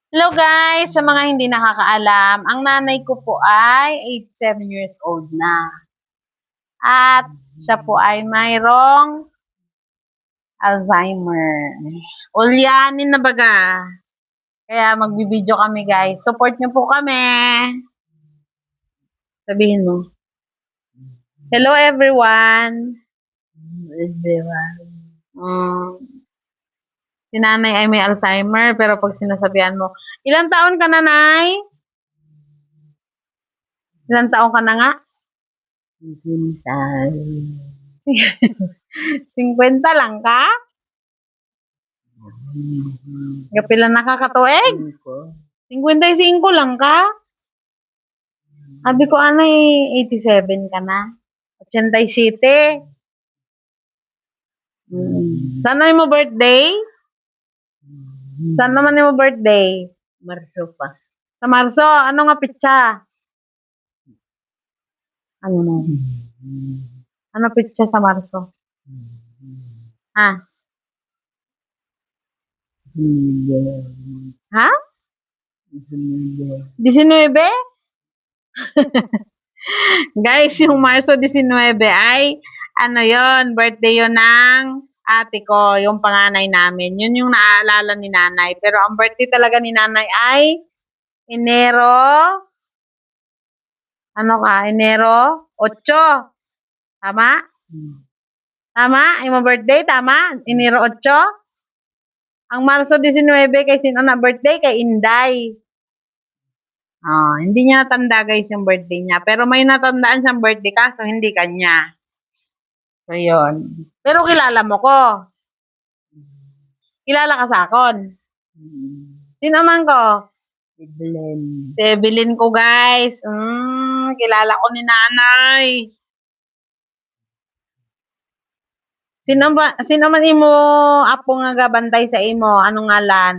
Hello guys, sa mga hindi nakakaalam, ang nanay ko po ay 87 years old na. At siya po ay mayroong Alzheimer. Ulyanin na baga. Kaya magbibideo kami guys. Support niyo po kami. Sabihin mo. Hello everyone. Si nanay ay may Alzheimer pero pag sinasabihan mo, ilang taon ka na, Nay? Ilang taon ka na nga? 50 lang ka? Kapila nakakatuig? 55 lang ka? Sabi ko, anay, 87 ka na? 87. Saan mo birthday? Saan naman mo birthday? Marso pa. Sa Marso. Ano nga pitsa? Ano na? Ano pitsa sa Marso? Ha? Ha? 19? Guys, yung Marso 19 ay ano yon, birthday yon ng ate ko, yung panganay namin. Yun yung naaalala ni nanay. Pero ang birthday talaga ni nanay ay Enero, ano ka, Enero 8. Tama? Tama? Yung birthday, tama? Enero 8? Ang Marso 19, kay sino na birthday? Kay Inday. Hindi niya natanda guys yung birthday niya. Pero may natandaan siyang birthday kaso hindi kanya. So, yun. Pero kilala mo ko. Kilala ka sa akon. Sino man ko? Evelyn. Si Evelyn ko guys. Kilala ko ni nanay. Sino man imo apo nga gabantay sa imo? Anong ngalan?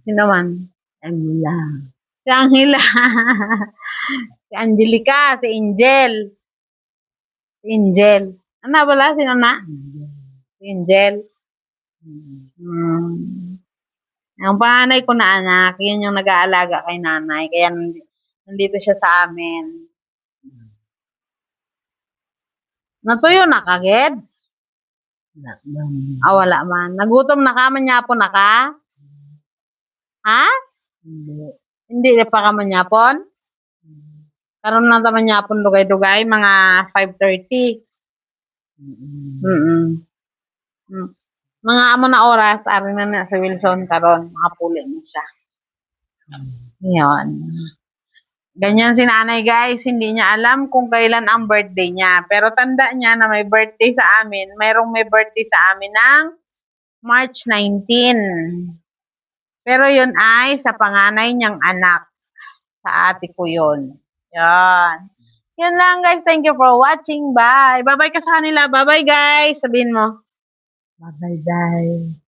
Sino man? Angela. Si Angela. Si Angelica, si Angel. Si Angel. Ano wala? Sino na? Si Angel. Ang panganay ko na anak, yun yung nag-aalaga kay nanay. Kaya nandito siya sa amin. Natuyo na kagad? Wala man. Nagutom na ka, manyapon na ka? Ha? Hindi pa ka manyapon? Karon na taman yapon dugay-dugay, mga 5:30. Mga amo na oras, ari na sa Wilson karon, makapuli na siya. Ngayon. Ganyan si nanay guys, hindi niya alam kung kailan ang birthday niya. Pero tanda niya na may birthday sa amin, mayroong may birthday sa amin ng March 19. Pero yun ay sa panganay niyang anak. Sa ate ko yun. Yan. Yan lang guys, thank you for watching. Bye. Bye-bye ka sa kanila. Bye-bye guys. Sabihin mo. Bye-bye.